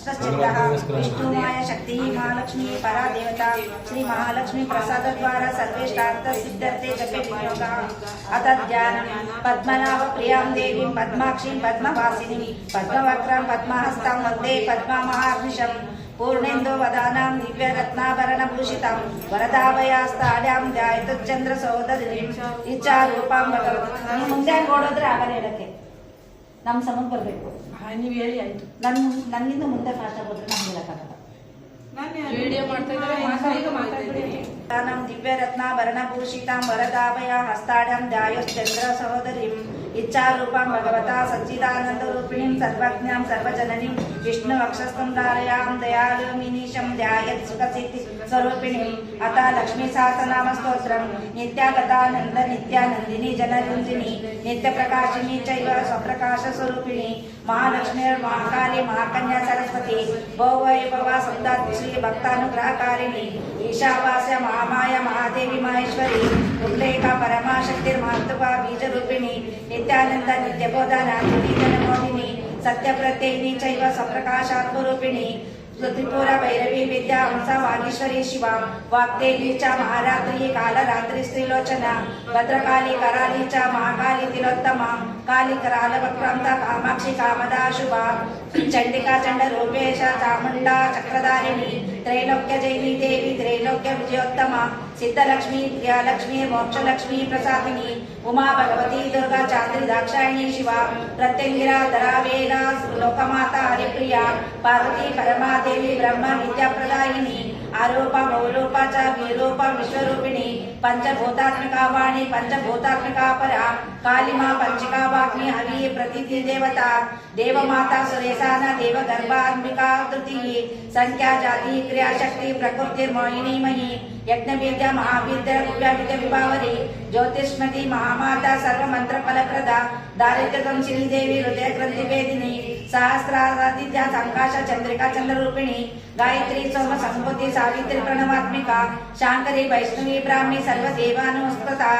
विष्णुमाया शक्ति महालक्ष्मी परा देवता श्री महालक्ष्मी प्रसाद द्वारा सर्वेष्टार्थ सिद्धर्थे जपे विनियोगः। अथ ध्यानं पद्मनाभ प्रियां देवीं पद्माक्षीं पद्मवासिनीं पद्मवक्त्रां पद्महस्तां वन्दे पद्ममहार्निशम् पूर्णेन्दो वदानां दिव्यरत्नाभरणभूषितां वरदाभयास्ताड्यां ध्यायतुश्चन्द्र सहोदरीं इच्छारूपां भगवती। ಮುಂದೆ ನೋಡಿದ್ರೆ ಆಗಲ್ಲ ಹೇಳಕ್ಕೆ ನಮ್ಮ ಸಮನ್ ಬರಬೇಕು ನೀವು ಹೇಳಿ ಆಯ್ತು ನನ್ನಿಂದ ಮುಂದೆ ಫಾಸ್ಟ್ ಆಗೋದ್ರೆ ನಮ್ಗೆ ಹೇಳಕ್ಕಾಗಲ್ಲ ವಿಡಿಯೋ ಮಾಡ್ತಾ ಇದ್ದೀನಿ ನಮ್ ದಿವ್ಯರತ್ನಾಭರಣಭೂಷಿತಾಂ ವರದಾಭಯ ಹಸ್ತಾಡ್ಯಾಂ ಧ್ಯಾಯಶ್ಚಂದ್ರ ಸಹೋದರೀಂ इच्छारूपां भगवता सच्चिदानन्दरूपिणीं सर्वज्ञां सर्वजननीं विष्णुवक्षस्थं दयालुमीनीशं ध्यायत् सुखसिद्धिस्वरूपिणीम्। अथ लक्ष्मीसहस्रनामस्तोत्रं नित्यागतानन्द नित्यानन्दिनी जनरञ्जिनी नित्यप्रकाशिनी चैव स्वप्रकाशस्वरूपिणी महालक्ष्मीर्महाकाली महाकन्या सरस्वती भौवैभवा सप्तश्री भक्तानुग्रहकारिणी ईशावास्य महामाया महादेवी माहेश्वरी उल्लेखा परमाशक्तिर्महत्त्वा बीजरूपिणी नित्यानंद नित्यबोधा नाथिनी जनमोहिनी सत्यप्रत्ययिनी चैव स्वप्रकाशात्मरूपिणी त्रिपुरा भैरवी विद्या हंसा वागीश्वरी शिवा वाग्देवी च महारात्री कालरात्रि स्त्रीलोचना भद्रकाली कराली च महाकाली तिलोत्तमा काली करालवक्रांता कामाक्षी कामदा शुभा चंडिका चंडरूपेश चामुंडा चक्रधारिणी त्रैलोक्य जैनी देवी त्रैलोक्य विजयोत्तमा सिद्धलक्ष्मी प्रियालक्ष्मी मोक्षलक्ष्मी प्रसादिनी उमा भगवती दुर्गा चांद्री दाक्षायणी शिवा प्रत्यंगिरा धरावेला लोकमाता हरिप्रिया पार्वती परमादेवी ब्रह्म विद्याप्रदायिनी आरूपा बहुरूपा च विरूपा विश्वरूपिणी पंचभूतात्मिका वाणी पंचभूतात्मिका परा कालिमा पंचिका वाग्मी हवि प्रतीति देवता देवमाता सुरेशाना देवगर्भात्मिका तृतीय संख्या जाति क्रिया शक्ति प्रकृतिर्मोहिनी मयि यज्ञविद्या महाविद्या विद्या विभावरी ज्योतिष्मती महामाता सर्वमंत्र फलप्रदा दारिद्र्यदंशिनी देवी हृदय ग्रंथि वेदिनी सहस्रादित्या संकाश चंद्रिका चंद्ररूपिणी गायत्री सोम संभूति सावित्री प्रणवात्मिका शांकरी वैष्णवी ब्राह्मी सर्वदेवानुस्तुता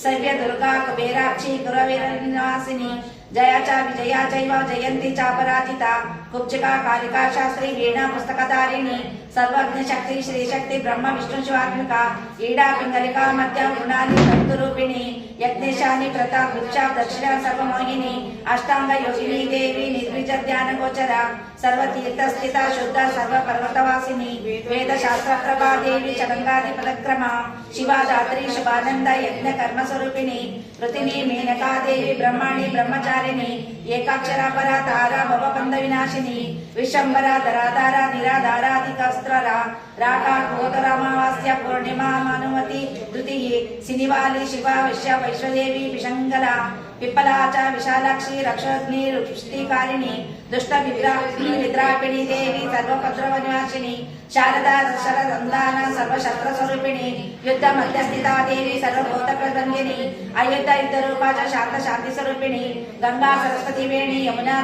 सव्य दुर्गा कुबेराक्षी गुरवेरनिवासिनी जयाचा विजया जैव जयंती चापराजिता कुब्जिका कालिका शास्त्री वीणा पुस्तकधारिणी सर्वज्ञ शक्ति श्री शक्ति ब्रह्म विष्णु शिवात्मिका ईडा पिंगलिका मध्य गुणाली भक्तरूपिणी यज्ञेशानी प्रताप भिक्षा दक्षिणा सर्वमोहिनी अष्टांग योगिनी देवी निर्विज ध्यान गोचरा सर्वतीर्थस्थिता शुद्ध सर्व पर्वतवासिनी वेद शास्त्र प्रभा देवी चरंगादि पदक्रमा शिवा दात्री शुभानंद यज्ञ कर्म स्वरूपिणी ऋतिनी मेनका देवी ब्रह्माणी ब्रह्मचारिणी एकाक्षरा परा तारा भवबंध विनाशिनी विशंबरा धराधारा निराधाराधिकस्त्ररा राका गोतरामावास्य पूर्णिमा मनुमति तृतीय सिनिवाली शिवा विश्व वैश्वदेवी विशंगला पिप्पलाच विशालाक्षी रक्षोग्नि रुष्टिकारिणी दुष्ट विद्रापिणी देवी सर्वपद्रवनिवासिनी शारदा शरदंदान सर्वशस्त्रस्वरूपिणी युद्ध मध्यस्थिता देवी सर्वभूतप्रबंधिनी अयुद्ध युद्धरूपा च शांत शांति स्वरूपिणी गंगा सरस्वती वेणी यमुना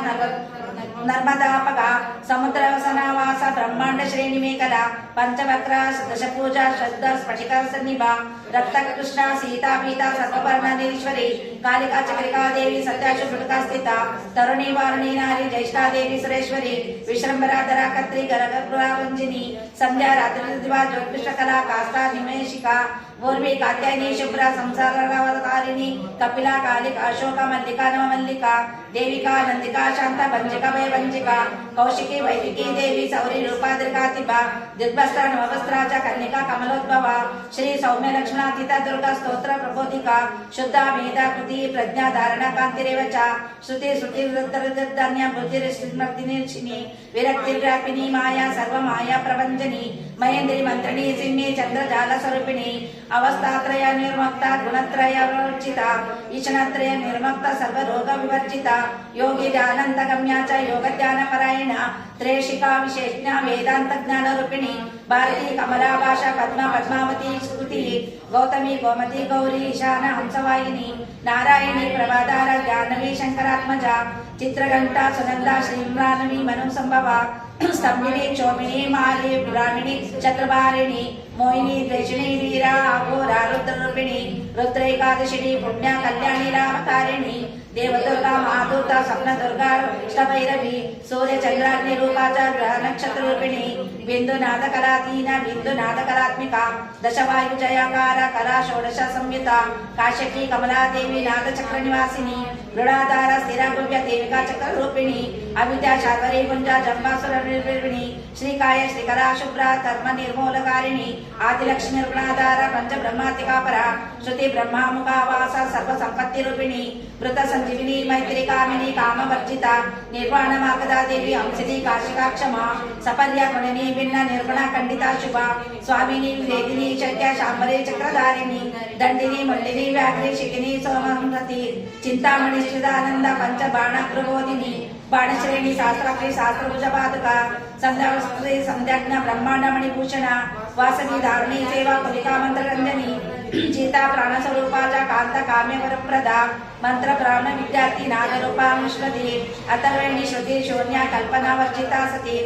नर्मदापगा समुद्र वसनावास ब्रह्मांड श्रेणी मेखला पंचवक्र दशपूजा श्रद्धा स्फटिक सन्निभा रक्त कृष्णा सीता पीता सर्ववर्णनेश्वरी कालिका चक्रिका देवी सत्याशुभृका स्थिता तरुणी वारणी नारी ज्येष्ठा देवी सुरेश्वरी विश्रंभरा धरा कत्री गरगपुरावंजिनी संध्या रात्रि दिवा ज्योतिष कला कास्ता निमेशिका पूर्वी कात्यायनी शुभ्रा संसारकारिणी कपिला कालिका अशोका मल्लिका नव मल्लिका देविका नंदिका शांता भंजिका वै भंजिका कौशिकी वैदिकी देवी सौरी रूपाद्रिकातिभा दिग्वस्त्र नववस्त्राचा कन्निका कमलोद्भवा श्री सौम्य लक्ष्मणातीता दुर्गा स्तोत्र प्रबोधिका शुद्धा मेधा कृति प्रज्ञा धारणा कांतिरेवचा श्रुति श्रुति वृद्धर्धन्या बुद्धिर्स्मृतिनिर्षिणी विरक्तिर्व्यापिनी माया सर्व माया प्रभंजनी महेंद्री मंत्रिणी सिंही चंद्रजाल स्वरूपिणी अवस्थात्रय निर्मुक्ता गुणत्रय विवर्जिता ईशनत्रय निर्मुक्ता सर्व रोग विवर्जिता योगी ध्यानंद गम्या च योग ध्यान परायणा त्रेशिका विशेषज्ञा वेदांत ज्ञान रूपिणी भारती कमला भाषा पद्मा पद्मावती स्तुति गौतमी गोमती गौरी ईशान हंसवाहिनी नारायणी प्रभाधार ज्ञानवी शंकरात्मजा चित्रघंटा सुनंदा श्रीम्रानवी मनु संभवा स्तंभिनी चोमिनी माली ब्राह्मणी चक्रवारिणी मोहिनी द्वेषिणी वीरा अघोरा रुद्ररूपिणी रुद्रैकादशिनी पुण्या कल्याणी रामकारिणी देवदुर्गा महादूता स्वप्नदुर्गा अष्टभैरवी सूर्य चंद्राग्नि रूपाचा ग्रह नक्षत्र रूपिणी बिंदुनाद कलातीन बिंदुनाद कलात्मिका दशवायु जयाकार कला षोडश संयुता काश्यकी कमला देवी नाद चक्र निवासिनी गृणाधार स्थिरा गुव्य देविका चक्र रूपिणी अविद्या शार्वरी गुंजा जंबासुर निर्विणी श्रीकाय श्रीकला शुभ्रा कर्म निर्मूलकारिणी आदिलक्ष्मी गृणाधार पंच ब्रह्मातिका परा श्रुति ब्रह्मा मुखावास सर्व संपत्ति रूपिणी मृत संजीविनी मैत्री कामिनी कामवर्जिता निर्वाण मार्गदा देवी हंसिनी काशिका क्षमा सपर्या गुणिनी भिन्न निर्गुण खंडिता शुभा स्वामिनी वेदिनी शक्या शांबरी चक्रधारिणी दंडिनी मुंडिनी व्याघ्री शिखिनी सोमहंसती चिंतामणि श्रीदानंद पंच बाण प्रबोधिनी बाणश्रेणी शास्त्राक्षी शास्त्रभुज पादुका संध्यास्त्री संध्याज्ञ ब्रह्मांड मणिभूषण वासनी धारणी सेवा कविता मंत्ररंजनी चीता प्राणस्वरूपाचा कांत काम्य वरप्रदा मंत्र ब्राह्मण विद्यार्थी नागरूपा मुष्मती अथर्वणी श्रुती शून्या कल्पना वर्जिता सती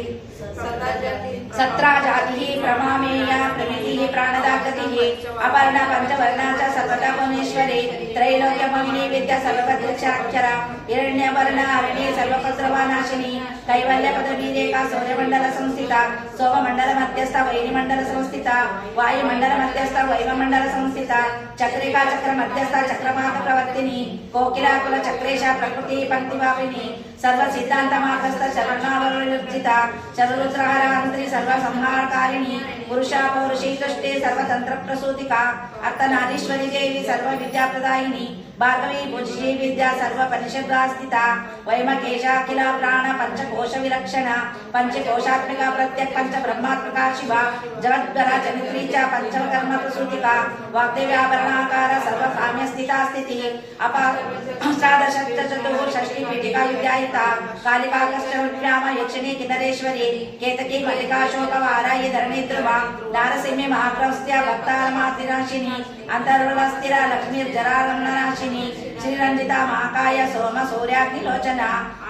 सत्रा जाति प्रमामेया प्रमिति प्राणदा गति अपर्ण पंचवर्णाचा सर्वदा भुवनेश्वरी त्रैलोक्यमहिनी विद्या सर्वभद्रक्षाक्षरा हिरण्यवर्ण हरिणी सर्वपस्रवानाशिनी कैवल्य पदवी रेखा सूर्यमंडल संस्थिता सोममंडल मध्यस्थ वैरिमंडल संस्थिता वायुमंडल मध्यस्थ वैवमंडल संस्थिता चक्रिका चक्र मध्यस्थ चक्रमार्ग प्रवर्तिनी कोकिला कुल चक्रेश प्रकृति पंक्तिवापिनी सर्व सिद्धांत मार्गस्थ शरणावर्जिता शररुद्रहारांत्री सर्व संहारकारिणी पुरुषा पौरुषी दृष्टे सर्वतंत्र प्रसूतिका अर्थनारीश्वरी देवी सर्व विद्या प्रदायिनी भार्गवी भुजी विद्या सर्व परिषद्वास्थिता वैमकेशाखिल प्राण पंचकोश विलक्षण पंचकोशात्मिका प्रत्यक पंच ब्रह्मात्मिका शिवा जगद्गरा जनित्री च पंचकर्म प्रसूतिका वाग्देव्याभरणाकार सर्व काम्य स्थिता स्थिति अष्टादश चतुर्षष्टि पीठिका विद्यायिता कालिका कष्टव्याम यक्षिणी किन्नरेश्वरी केतकी मल्लिका शोकवाराय धरणी ध्रुवा नारसिंही महाप्रस्त्या भक्तारमातिनाशिनी अंतर्वलस्थिरा लक्ष्मीर्जरारम्यनाशिनी श्रीरंजिता महाकाय सोम सूर्याग्निलोचना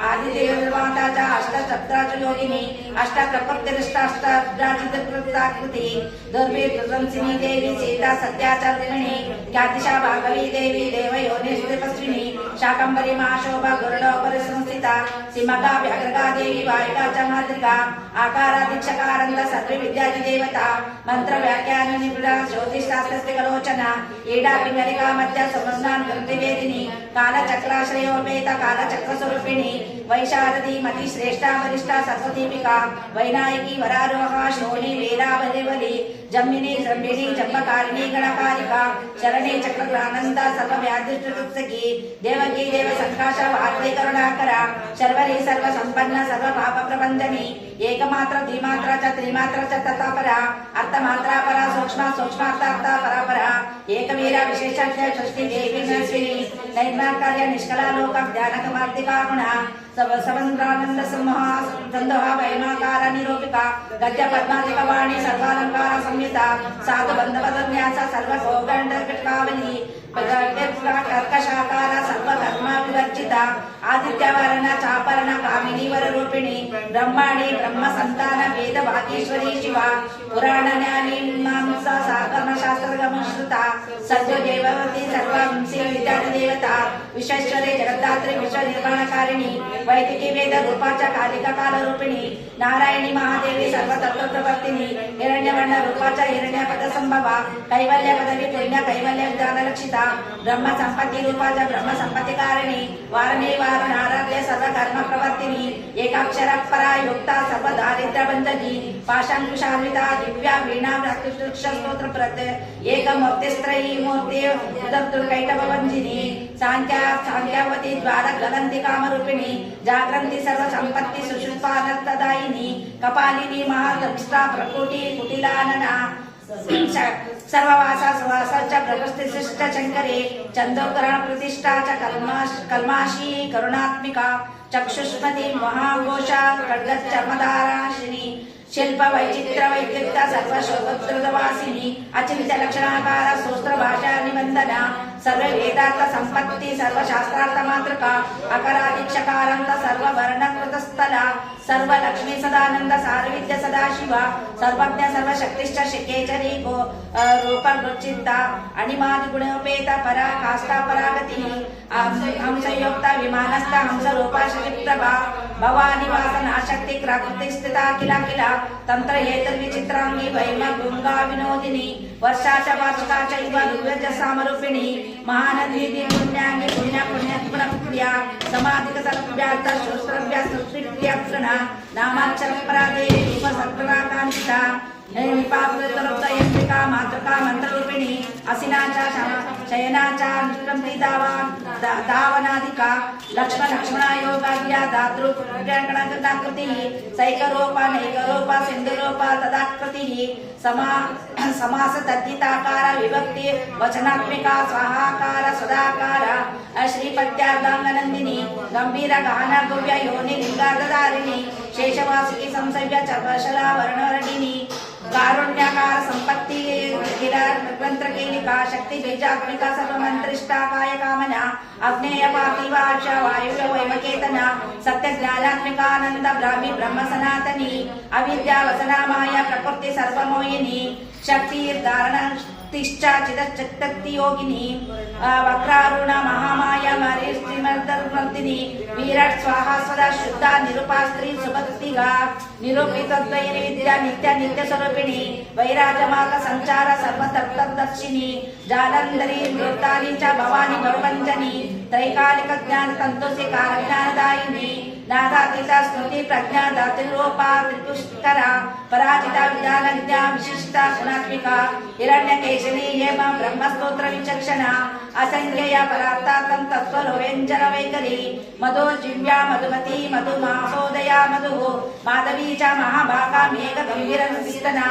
आदिदेवमाताचा अष्टचक्राच योगिनी अष्ट प्रकृतिरिष्टाष्टाकृति दुर्भिर्दंसिनी देवी सीता सत्याचा रुक्मिणी ख्यातिशा भागवी देवी देवयोनिस्त्रिपस्विनी शाकंभरी महाशोभा गुरुडोपरि संस्थिता सिंहगा व्याघ्रगा देवी वायुका मातृका आकाराधीक्षकानंद सर्व विद्यादि देवता मंत्र व्याख्यान निपुणा ज्योतिषशास्त्रस्य कलोचना ईडा पिंगलिका मध्य समस्नान ग्रंथिवेदिनी कालचक्राश्रयोपेत कालचक्रस्वरूपिणी वैशारदी मति श्रेष्ठा वरिष्ठा सरस्वतीपिका वैनायकी वरारोहा श्रोणी वीरावलिवली जम्मिनी जम्बिनी जम्बकारिणी गणकारिका शरणी चक्रग्रानंद सर्वव्याधिष्टुत्सकी देवकी देव संकाश भारती करुणाकरा शर्वरी सर्व संपन्न सर्व पाप प्रबंधनी एकमात्र द्विमात्र च त्रिमात्र च तथापरा अर्थमात्रा परा सूक्ष्म सूक्ष्मार्थ परापरा एकवीरा विशेषज्ञ सृष्टि देवी नस्विनी नैर्मार्कार्य निष्कला लोक ध्यानकमार्तिका गुण सवंद्रानंद सिंहा संदोहा वैमाकार निरूपिका गद्य पद्मातिक वाणी सर्वालंकार संहिता साधु बंधवदन्यास सर्व सौगंध कटकावली कर्कशाकार सर्व धर्म विवर्जिता आदित्यवर्ण चापर्ण कामिनी वर रूपिणी ब्रह्माणी ब्रह्म संतान वेद भागेश्वरी शिवा पुराण ज्ञानी मीमांसा साधन शास्त्र गमश्रुता सद्यो देववती सर्वंसी विद्यार्थी देवता विश्वेश्वरी जगद्धात्री विश्व निर्माणकारिणी वैदिकी वेद रूपाच्या कालिका काल रूपिणी नारायणी महादेवी सर्व तत्व प्रवर्तिनी हिरण्यवर्ण रूपाच्या हिरण्यपद संभवा कैवल्य पदवी पुण्य कैवल्य ज्ञानलक्षिता ब्रह्म संपत्ति रूपाच्या ब्रह्म संपत्ति कारिणी वारणे वारण आराध्य सर्व कर्म प्रवर्तिनी एकाक्षर परा युक्ता सर्व दारिद्र्य बंधनी पाशांकुशान्विता दिव्या वीणा स्तोत्र प्रत्यय एकमूर्तिस्त्रयी मूर्ति दुर्गैटभवंजिनी सांख्यावती द्वार गलंति कामरूपिणी जागृति सर्व संपत्ति सुषुप्तानंददायिनी कपालिनी महादक्षा प्रकृति कुटिलानना सर्ववासा सुवासा च प्रकृति शिष्ट शंकरे चंदोकरण प्रतिष्ठा च कल्माशी करुणात्मिका चक्षुष्मती महाघोषा खड्गचर्मधाराशिनी शिल्प वैचित्र वैद्युक्त सर्वशोभद्रवासिनी अचिंत्य लक्षणाकार सूत्र भाषा निबंधना सर्व वेदार्थ संपत्ति सर्व शास्त्रार्थ मातृका अकरादीक्षकारांत सर्व वर्णकृत स्थल सर्व लक्ष्मी सदानंद सारविद्य सदाशिव सर्वज्ञ सर्वशक्तिश्च शिकेचरी गो रूप वृचित्ता अणिमादि गुणोपेत परा काष्ठा परागति हंसयोक्त विमानस्थ हंस रूपा शक्तिप्रभा भवानी वासना शक्ति कृति स्थिता किला किला तंत्र हेतुर्विचित्रांगी वैम गंगा विनोदिनी वर्षा च वार्षिका चैव ऋग्वेद सामरूपिणी महानदी पुण्याङ्गी पुण्य पुण्य पुण्या समाधिक सर्व्यार्थ श्रोत्रव्या श्रुतिव्याप्रणा नामाक्षर परादेवी रूप सत्प्रकांक्षिता निपापृतरुक्तयंत्रिका मातृका मंत्ररूपिणी असिनाचा शयनाचा निष्कंपितावा दावनादिका लक्ष्मण योगाद्या धातृ सैकरूपा नैकरूपा सिंधुरूपा तदाकृतिः समास तद्धिताकार विभक्ति वचनात्मिका स्वाहाकार सदाकार श्रीपत्यार्धांगनंदिनी गंभीर गहन गुव्य योनि लिंगार्धधारिणी शेषवासिकी संसव्य चर्वशला वर्णवर्णिनी कारुण्याकार संपत्ति गिरंत्रकेलिका शक्ति बीजात्मिका सर्वमंत्रिष्टा काय कामना अग्नेय पार्थिव आशा वायुव्य वैमकेतना सत्य ज्ञानात्मिकानंद ब्राह्मी ब्रह्म सनातनी अविद्या वसना माया प्रकृति सर्वमोहिनी शक्ति धारण तिष्ठा चिदच्चक्ति योगिनी वक्रारुण महामाया मरीश्रीमर्दर्मर्दिनी विराट स्वाहा सदा शुद्धा निरूपा स्त्री सुभक्तिगा निरूपितद्वय विद्या नित्य नित्य स्वरूपिणी वैराजमार्ग संचार सर्वतत्तदर्शिनी जालंधरी नृत्तानी च भवानी भवभंजनी त्रैकालिक ज्ञान तंतुसी काल ज्ञानदायिनी नादातीता स्मृति प्रज्ञा धातुरूपा त्रिपुष्करा पराजिता विज्ञान विद्या विशिष्टा गुणात्मिका हिरण्यकेशिनी हेम ब्रह्मस्तोत्र विचक्षणा असंख्यय परार्तार्थं तत्त्वव्यंजन वैखरी मधु जिव्या मधुमती मधु मासोदया मधु माधवी च महाभागा मेघ गंभीर कीर्तना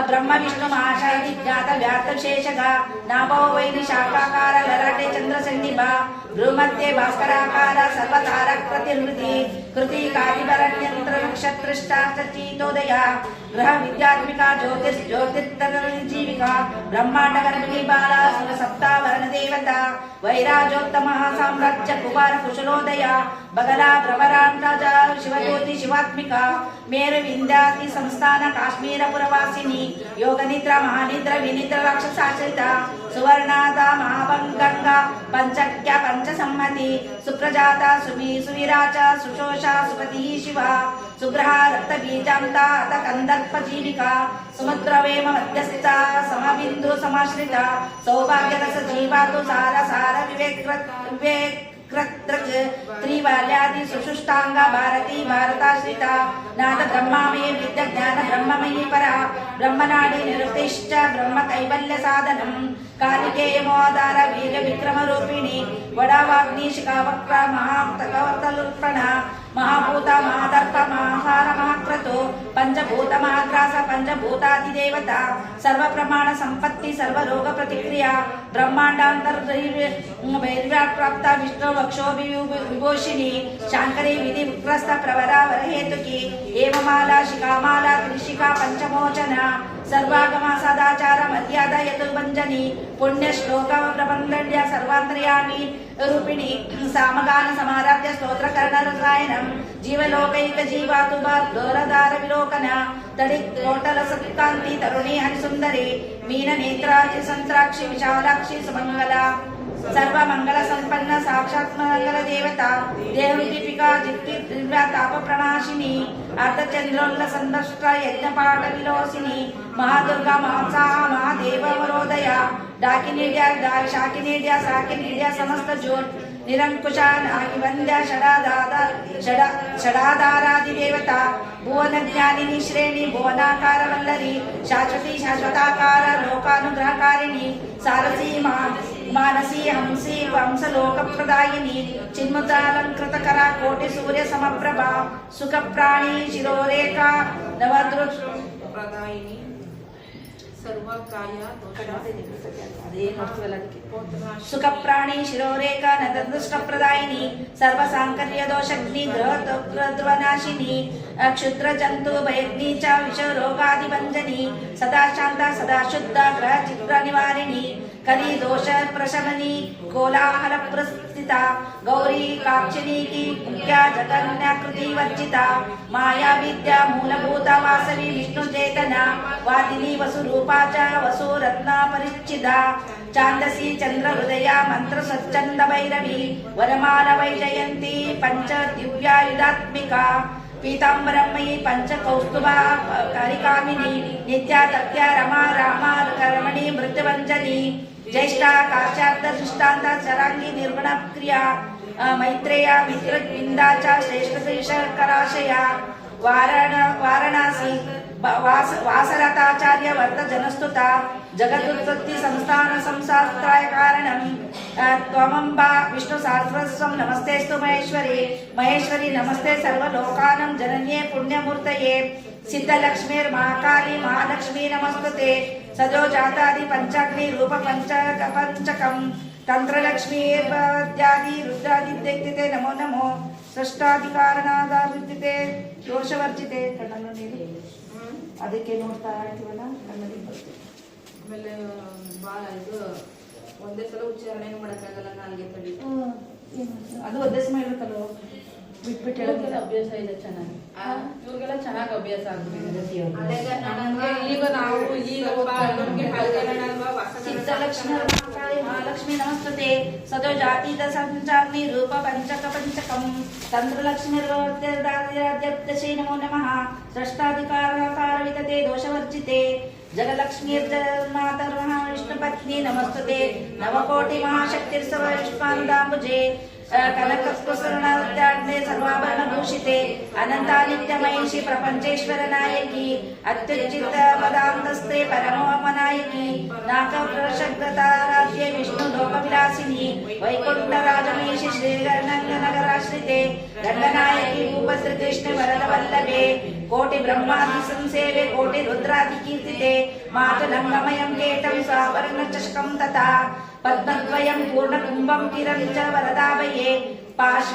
ब्रह्म विष्णु महाशायी ज्ञात व्याप्त शेषगा नाभो वैनि शाखाकार ललाटे चंद्रसन्निभा भ्रूमध्ये भास्कराकार सर्वतारक प्रतिवृति कृति कालिबरण्यंत्र नक्षत्रष्टाचीतोदया ग्रह विद्यात्मिका ज्योतिर्ज्योतिर्जीविका ब्रह्मांड गर्भिणी बाला सप्ता वर्ण देवता वैराजोत्तम साम्राज्य कुमार कुशलोदया बगला भ्रमरांराजा शिवज्योति शिवात्मिका मेरु विंध्यादि संस्थान काश्मीर पुरवासिनी योग निद्रा महानिद्रा विनिद्रा राक्षसाश्रिता सुवर्णादा महाभंगंगा पंचक्या पंचसम्मति सुप्रजाता सुमी सुविराचा सुशोषा सुपति शिवा सुग्रहा रक्त बीजांता अत कंदर्प जीविका समुद्रवेम मध्यस्था समबिंदु समाश्रिता सौभाग्य रस जीवा तो सारा सारा विवेक त्रिवाल्यादि सुषुष्टांगा भारती भारताश्रिता नाद ब्रह्मामयी विद्या ज्ञान ब्रह्ममयी परा ब्रह्मनाडी निरुक्तिश्च ब्रह्म कैवल्य साधनम कालिकेय मोदार वीर विक्रम रूपिणी वडावाग्नि शिखावक्र महातकवर्तलुत्पणा महाभूता महादर्प महाहार महाक्रतो पंचभूत महाग्रास पंचभूतादिदेवता सर्व प्रमाण संपत्ति सर्व रोग प्रतिक्रिया ब्रह्मांडांतर प्राप्त विष्णु वक्षो विभूषिणी शांकरी विधि विग्रस्त प्रवरा वरहेतुकी एवमाला शिखामाला त्रिशिखा पंचमोचना सर्वागमा सदाचार मर्यादा यतुर्भंजनी पुण्य श्लोक प्रबंधन्या सर्वांतर्यामी रूपिणी सामगान समाराध्य स्तोत्र कर्ण रसायनम जीवलोकैक जीवातुभा दोरदार विलोकना तड़ि टोटल सत्कांति तरुणी हरिसुंदरी मीन नेत्राजि संत्राक्षि विशालाक्षि सुमंगला सर्व मंगल संपन्न साक्षात् मंगल देवता देवदीपिका जित्ति दिव्या ताप प्रणाशिनी अर्धचंद्रोल्ल संदष्ट यज्ञपाठ विलोसिनी महादुर्गा महासा महादेव वरोदया डाकिनीड्या शाकिनीड्या साकिनीड्या समस्त ज्योत निरंकुशा नागिवंद्या षडाधारादि देवता भुवन ज्ञानिनी श्रेणी भुवनाकार वल्लरी शाश्वती शाश्वताकार लोकानुग्रहकारिणी सारसी मानसी हंसी वंशलोक प्रदायिनी चिन्मुद्रालंकृतकरा कोटि सूर्य समप्रभा सुख प्राणी शिरोरेखा नवदृक् प्रदायिनी ಸರ್ವ ಕಾಯ ಅದೇನು ನೋಡ್ತೀವಲ್ಲ ಅದಕ್ಕೆ ಸುಖ ಪ್ರಾಣಿ ಶಿರೋರೇಖ ನದೃಷ್ಟ ಪ್ರದಾಯಿನಿ ಸರ್ವ ಸಾಂಕರ್ಯ ದೋಷಗ್ನಿ ಗ್ರಹನಾಶಿನಿ ಕ್ಷುದ್ರ ಜಂತು ಭಯಗ್ನಿ ಚ ವಿಷ ರೋಗಾದಿ ಭಂಜನಿ ಸದಾ ಶಾಂತ ಸದಾ ಶುದ್ಧ ಗ್ರಹ ಚಿತ್ರ ನಿವಾರಿಣಿ ಕಲಿ ದೋಷ ಪ್ರಶಮನಿ ಕೋಲಾಹಲ ಪ್ರಸ್ಥಿತ ಗೌರಿ ಕಾಕ್ಷಿಣಿ ಕಿ ಮುಖ್ಯ ಜಗನ್ಯಾಕೃತಿ ವರ್ಜಿತ ಮಾಯಾ ವಿದ್ಯಾ ಮೂಲಭೂತ ವಾಸವಿ ವಿಷ್ಣು ಚೇತನ ವಾದಿನಿ ವಸುರೂಪಾ ಚ ವಸು ರತ್ನ ಪರಿಚ್ಛಿದ ಚಾಂದಸಿ ಚಂದ್ರ ಹೃದಯ ಮಂತ್ರ ಸ್ವಚ್ಛಂದ ಭೈರವಿ ವರಮಾಲ ವೈಜಯಂತಿ ಪಂಚ ದಿವ್ಯಾಯುಧಾತ್ಮಿಕ ಪೀತಾಂಬರಮಯಿ ಪಂಚ ಕೌಸ್ತುಭ ಕರಿಕಾಮಿನಿ ನಿತ್ಯ ತತ್ಯ ರಮಾ ರಾಮ ರಮಣಿ ಮೃತ್ಯುವಂಜನಿ ಜ್ಯೇಷ್ಠ ಕಾಶ್ಯಾರ್ಥ ದೃಷ್ಟಾಂತ ಚರಾಂಗಿ ನಿರ್ಗುಣ ಕ್ರಿಯಾ ಮೈತ್ರೇಯ ಮಿತ್ರ ವಿಂದಾಚ ಶ್ರೇಷ್ಠ ಕರಾಶಯ ವಾರಣಾಸಿ ವಾಸರತಾಚಾರ್ಯ ವರ್ತ ಜನಸ್ತುತ ಜಗದುತ್ಪತ್ತಿ ಸಂಸ್ಥಾನ ಸಂಸಾಸ್ತ್ರಾಯ ಕಾರಣಂ ತ್ವಮಂಬ ವಿಷ್ಣು ಸಹಸ್ರಸ್ವಂ ನಮಸ್ತೆಸ್ತು ಮಹೇಶ್ವರಿ ಮಹೇಶ್ವರಿ ನಮಸ್ತೆ ಸರ್ವಲೋಕಾನಂ ಜನನ್ಯೇ ಪುಣ್ಯಮೂರ್ತಯೇ ಸಿದ್ಧಲಕ್ಷ್ಮೀರ್ ಮಹಾಕಾಳಿ ಮಹಾಲಕ್ಷ್ಮೀ ನಮಸ್ತುತೆ ಸದೋ ಜಾತಾದಿ ಪಂಚಾಗ್ನಿ ರೂಪ ಪಂಚಕಂ ತಂತ್ರಲಕ್ಷ್ಮೀರ್ವಾದ್ಯಾದಿ ರುದ್ರಾದಿತ್ಯತೆ ನಮೋ ನಮೋ ಸೃಷ್ಟಾಧಿಕಾರಣಾದಾರುದ್ಯತೆ ದೋಷವರ್ಜಿತೆ ಕಣ್ಣನ್ನು ನೀಡಿ ಅದಕ್ಕೆ ನೋಡ್ತಾ ಇರ್ತೀವಲ್ಲ ಕಣ್ಣಲ್ಲಿ ಬರ್ತೀವಿ. ಆಮೇಲೆ ಬಾಳ ಇದು ಒಂದೇ ಸಲ ಉಚ್ಚಾರಣೆ ಮಾಡಕ್ಕಾಗಲ್ಲ ನಾಲ್ಗೆ ತಡಿ ಅದು ಒಂದೇ ಸಮಯ ಇರುತ್ತಲ್ಲೋ ಬಿಟ್ಬಿಟ್ಟು ಹೇಳೋದಿಲ್ಲ. ಅಭ್ಯಾಸ ಇದೆ ಚೆನ್ನಾಗಿ ಇವ್ರಿಗೆಲ್ಲ ಚೆನ್ನಾಗಿ ಅಭ್ಯಾಸ ಆಗ್ಬಿಟ್ಟಿದೆ. ಈಗ ನಾವು ಈಗ ಸಿದ್ಧಲಕ್ಷ್ಮಿ ಮಹಾಲಕ್ಷ್ಮಿ ನಮಸ್ತುತೆ ಸದೋ ಜಾತೀತ ಸಂಚಾಗ್ನಿ ರೂಪ ಪಂಚಕಂ ತಂತ್ರಲಕ್ಷ್ಮೀರ್ವರ್ತ್ಯೈ ನಮೋ ನಮಃ ಸೃಷ್ಟಾಧಿಕಾರವಿತತೆ ದೋಷವರ್ಜಿತೆ ಜಗಲಕ್ಷ್ಮೀರ್ಜನ್ಮಾತರ್ವಃ ವಿಷ್ಣುಪತ್ನಿ ನಮಸ್ತುತೆ ನವಕೋಟಿ ಮಹಾಶಕ್ತಿರ್ಸವ ವಿಶ್ವಾಂದಾಂಬುಜೆ ಕನಕಸ್ಫುರಣಾಗ್ನೆ ಸರ್ವಾಭರಣ ಭೂಷಿತೆ ಅನಂತಾನಿತ್ಯ ಮಹಿಷಿ ಪ್ರಪಂಚೇಶ್ವರ ನಾಯಕಿ ಅತ್ಯುಚ್ಚಿತ ಪದಾಂತಸ್ಥೆ ಪರಮೋಮನಾಯಕಿ ನಾಕವೃಷಗ್ರತಾರಾಧ್ಯ ವಿಷ್ಣು ಲೋಕವಿಲಾಸಿನಿ ವೈಕುಂಠ ರಾಜಮಹಿಷಿ ಶ್ರೀಗಣನಗರಾಶ್ರಿತೆ ದಂಡನಾಯಕಿ ಭೂಪತ್ರಕೃಷ್ಣ ವರದ ವಲ್ಲಭೆ ಕೋಟಿ ಬ್ರಹ್ಮಾದಿ ಸಂಸೇವೆ ಕೋಟಿ ರುದ್ರಾದಿ ಕೀರ್ತಿತೆ ಮಾತುಲಂಗಮಯಂ ಕೇಟಂ ಸಾವರ್ಣ ಚಷಕಂ ತಥಾ ಪದ್ಮದ್ವಯಂ ಪೂರ್ಣಕುಂಭಂ ಕಿರಂಚ ವರದಾಭಯೇ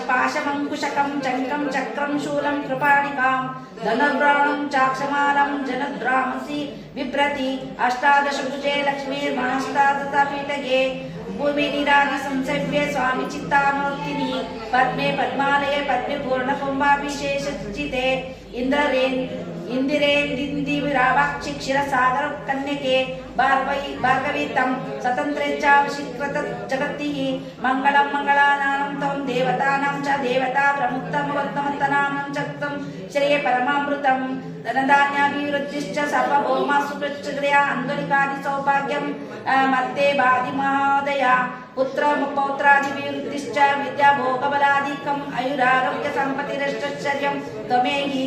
ಪಾಶಮಂಕುಶಕಂ ಚಂಕಂ ಚಕ್ರಂ ಶೂಲಂ ಕೃಪಾಣಿಕಾಂ ಧನುರ್ಬಾಣಂ ಚಾಕ್ಷಮಾಲಂ ಜನದ್ರಾಮಸಿ ಬಿಭ್ರತಿ ಅಷ್ಟಾದಶಭುಜೆ ಲಕ್ಷ್ಮೀರ್ಮಹಾಷ್ಟಾದಶಪೀಠಗೆ ಭೂಮಿ ನಿರಾದಿ ಸಂಸವ್ಯ ಸ್ವಾಮಿ ಚಿತ್ತಾಮೂರ್ತಿನಿ ಪದ್ಮೆ ಪದ್ಮಾಲಯೇ ಪದ್ಮೆ ಪೂರ್ಣಕುಂಭಾಭಿಷೇಚಿತೆ ಇಂದಿರೇಂದಿರಾವಾಕ್ಷಿ ಕ್ಷೀರಸಾಗರ ಕನ್ಯಕೆ ಭಾರ್ಗವೀತಂ ಸ್ವತಂತ್ರೇಚ್ಛಾವಶೀಕೃತ ಜಗತ್ತಿಃ ಮಂಗಳಂ ಮಂಗಳಾನಾಂ ತ್ವಂ ದೇವತಾನಾಂ ಚ ದೇವತಾ ಪ್ರಮುಕ್ತಮವತ್ತಮತ್ತನಾಂ ಚಕ್ತಂ ಶ್ರೇಯ ಪರಮಾಮೃತಂ ಧನಧಾನ್ಯಾಭಿವೃದ್ಧಿಶ್ಚ ಸರ್ವಭೌಮಾ ಸುಕೃಚ್ಛಕ್ರಿಯಾ ಅಂದುಲಿಕಾದಿ ಸೌಭಾಗ್ಯಂ ಮತ್ತೆ ಬಾದಿ ಮಹೋದಯ ಪುತ್ರ ಪೌತ್ರಾದಿಭಿವೃದ್ಧಿಶ್ಚ ವಿದ್ಯಾ ಭೋಗಬಲಾಧಿಕಂ ಆಯುರಾರೋಗ್ಯ ಸಂಪತ್ತಿರಶ್ಚರ್ಯಂ ತ್ವಮೇಹಿ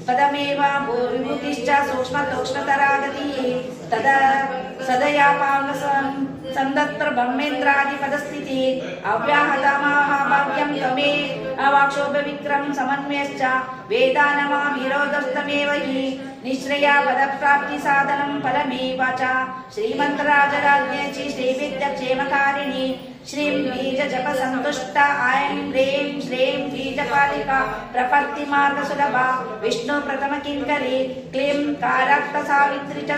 ಪದಮೇವ ವಿಭೂತಿಶ್ಚ ಸೂಕ್ಷ್ಮತರಾಗತಿಃ ತದಾ ಸದಯಾ ಪಾವನ ಸಂದತ್ರ ಬ್ರಹ್ಮೇಂದ್ರಾದಿ ಪದಸ್ಥಿತಿ ಅವ್ಯಾಹತ ಮಹಾಭಾಗ್ಯಂ ತ್ವಮೇ ವಾಕ್ಷೋಭ ವಿಕ್ರಮ್ ಸಮನ್ವಯಶ್ಚ ವೇದಾನಮಾವಿರೋಧಸ್ತಮೇವ ಹಿ ನಿಶ್ರಯ ಪದಪ್ರಾಪ್ತಿ ಸಾಧನಂ ಫಲಮೇವ ಚ ಶ್ರೀಮಂತರಾಜರಾಜ್ಞೆ ಶ್ರೀವಿದ್ಯ ಕ್ಷೇಮಕಾರಿಣಿ ಶ್ರೀಂ ಬೀಜ ಜಪ ಸಂತುಷ್ಟ ಐಂ ಹ್ರೀಂ ಶ್ರೀಂ ಬೀಜಪಾಲಿಕಾ ಪ್ರಪತ್ತಿ ಮಾರ್ಗ ಸುಲಭ ವಿಷ್ಣು ಪ್ರಥಮ ಕಿಂಕರಿ ಕ್ಲೀಂ ಕಾರಾಕ್ತ ಸಾವಿತ್ರಿ ಚ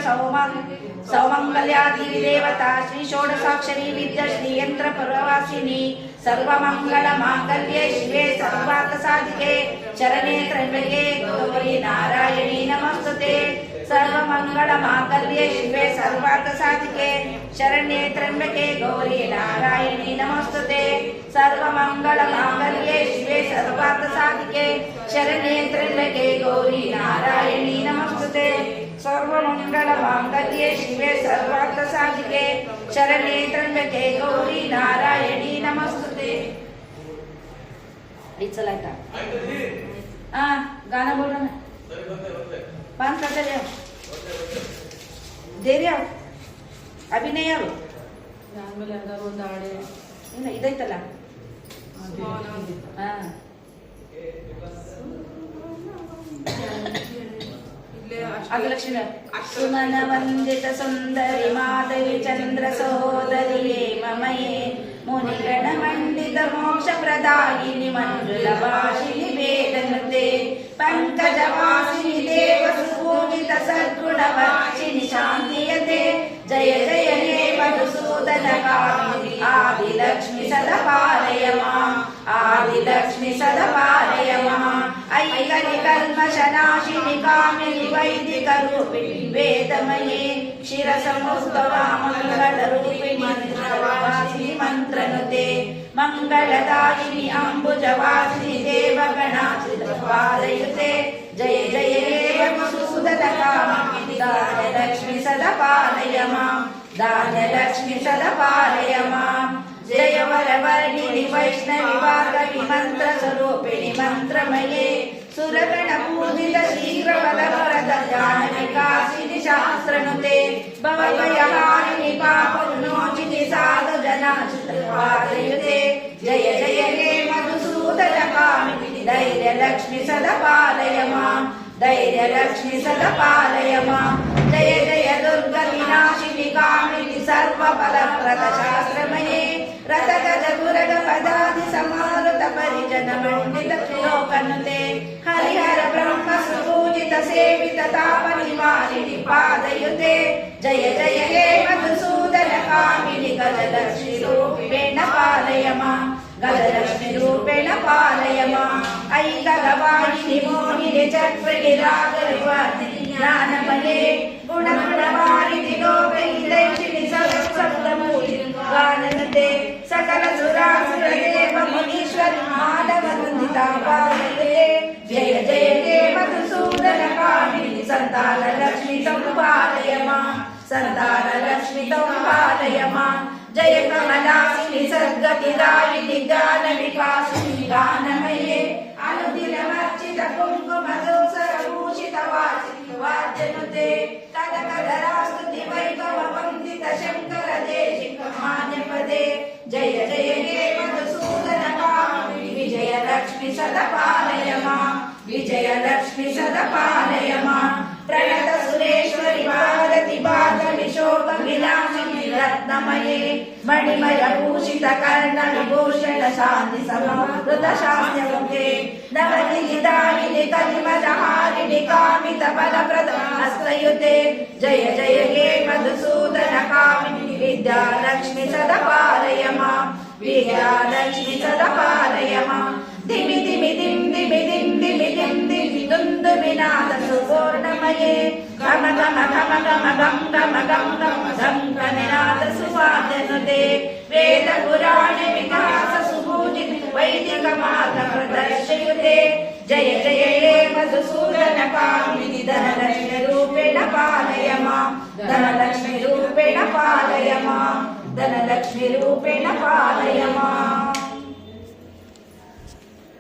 ಸೌಮಂಗಲ್ಯಾದಿ ದೇವತಾ ಶ್ರೀ ಷೋಡಸಾಕ್ಷರಿ ವಿದ್ಯಾ ಶ್ರೀಯಂತ್ರ ಪರವಾಸಿನಿ ಸರ್ವಮಂಗಳ ಮಾಂಗಲ್ಯೆ ಶಿವೆ ಸರ್ವಾರ್ಥ ಸಾಧಿಕೆ ಶರಣೆ ತ್ರ್ಯಂಬಕೆ ಗೌರಿ ನಾರಾಯಣಿ ನಮಸ್ತುತೆ ಸರ್ವಮಂಗಳ ಮಾಂಗಲ್ಯೆ ಶಿವೆ ಸರ್ವಾರ್ಥ ಸಾಧಿಕೆ ಶರಣ್ಯೆ ತ್ರ್ಯಂಬಕೆ ಗೌರಿ ನಾರಾಯಣಿ ನಮಸ್ತುತೆ ಸರ್ವಮಂಗಳ ಮಾಂಗಲ್ಯೆ ಶಿವೆ ಸರ್ವಾರ್ಥ ಸಾಧಿಕೆ ಶರಣ್ಯೆ ತ್ರ್ಯಂಬಕೆ ಗೌರಿ ನಾರಾಯಣಿ ನಮಸ್ತುತೆ ಸರ್ವಮಂಗಳ ಮಾಂಗಲ್ಯೆ ಶಿವೆ ಸರ್ವಾರ್ಥ ಸಾಧಿಕೆ ಶರಣ್ಯೆ ತ್ರ್ಯಂಬಕೆ ಗೌರಿ ನಾರಾಯಣಿ ನಮಸ್ತುತೆ. चला आयता गाना बोल रहा मैं 5 करते ले दे रहे हो अभी नहीं आओ ಆಮೇಲೆ ಯಾವ್ದಾದ್ರು ಒಂದು ಹಾಡೆ ಇಲ್ಲ ಇದೈತಲ್ಲ ಇಲ್ಲೇ అగలక్ష్మి సుమన వందిత సుందరి మాధవి చంద్ర సహోదరి మమయే మునిగణ మండిత మోక్ష ప్రదాయిని మంజుల భాషిని వేదనుతే పంకజవాసిని దేవ సుపూజిత సద్గుణ వర్షిణి శాంతియతే జయ జయ హే మధుసూదన కామిని ఆదిలక్ష్మి సదపాలయ మాం ఆదిలక్ష్మి సదపాలయ మాం ఐకని కల్మషనాశిని కామిని వైదిక రూపిణి వేదమయే క్షీరసముద్భవా మంగళ రూపిణి మంత్రవాసిని మంత్రనుతే మంగళదాయిని అంబుజవాసిని దేవగణాశ్రిత పాదయుతే జయ జయ హే మధుసూదన కామిని ధాన్యలక్ష్మి సదపాలయ మాం ధాన్యలక్ష్మి సదపాలయ మాం జయ వరవర్ణిని వైష్ణవి భాగవి మంత్ర స్వరూపిణి మంత్రమయే సురగణ పూజిత శీఘ్ర వరద ధ్యాన వికాసిని శాస్త్రనుతే భవభయహారిణి పాపవిమోచిని సాధు జనాశ్రిత పాదయుతే జయ జయ హే మధుసూదన కామిని ధైర్యలక్ష్మి సదపాలయ మాం ధైర్యలక్ష్మి సదపాలయ మాం జయ జయ దుర్గ వినాశిని కామిని సర్వఫలప్రద శాస్త్రమయే రతగజ దురగ పదాది సమారుత పరిజన మండిత త్రిలోకనుతే హరిహర బ్రహ్మ సుపూజిత సేవిత తాప నివారిణి పాదయుతే జయ జయ హే మధుసూదన కామిని గజలక్ష్మి రూపేణ పాలయ మాం గజలక్ష్మి రూపేణ పాలయ మాం ఐకగవాయిని మోహిని చక్రిణి రాగ వివర్ధిని జ్ఞానమయే గుణగుణవారిణి లోకైదైషిణి సప్తమూర్తిని గాననుతే సకల సురాసుర దేవ మునీశ్వరి మాధవ నందితా పాదయుతే జయ జయ హే మధుసూదన కామిని సంతాన లక్ష్మి సంపాదయ మాం సంతాన లక్ష్మి సంపాదయ మాం జయ కమలాసిని సద్గతిదాయిని జ్ఞాన వికాసిని గానమయే అనుదినమర్చిత కుంకుమ దోసర భూషిత వాసిని వాద్యనుతే కథ కథరాస్తుతి వైభవ వందిత శంకర దేశిక మాన్యపదే జయ జయ హే మధుసూదన కామిని విజయలక్ష్మి సదపాలయ మాం విజయలక్ష్మి సదపాలయ మాం ప్రణత సురేశ్వరి భారతి భాగవి శోభ విలాసిని రత్నమయే మణిమయ భూషిత కర్ణ విభూషణ శాంతి సమృత శాస్త్రముఖే నవనిదాయిని కలిమలహారిణి కామిత ఫలప్రద హస్తయుతే జయ జయ హే మధుసూదన కామిని విద్యాలక్ష్మి సదపాలయ మాం విద్యాలక్ష్మి సదపాలయ మాం దిమి దిమి దిం దిమి దిం దిమి దిం దిమి దుందు వినాద సువర్ణమయే గమ గమ గమ గమ గం గమ గం గమ గం గనినాద సువాదనుతే వేద పురాణ వికాస సుభూజిత వైదిక మార్గ ప్రదర్శయుతే జయ జయ హే మధుసూదన కామిని ధనలక్ష్మి రూపేణ పాలయ మాం ధనలక్ష్మి రూపేణ పాలయ మాం ధనలక్ష్మి రూపేణ పాలయ మాం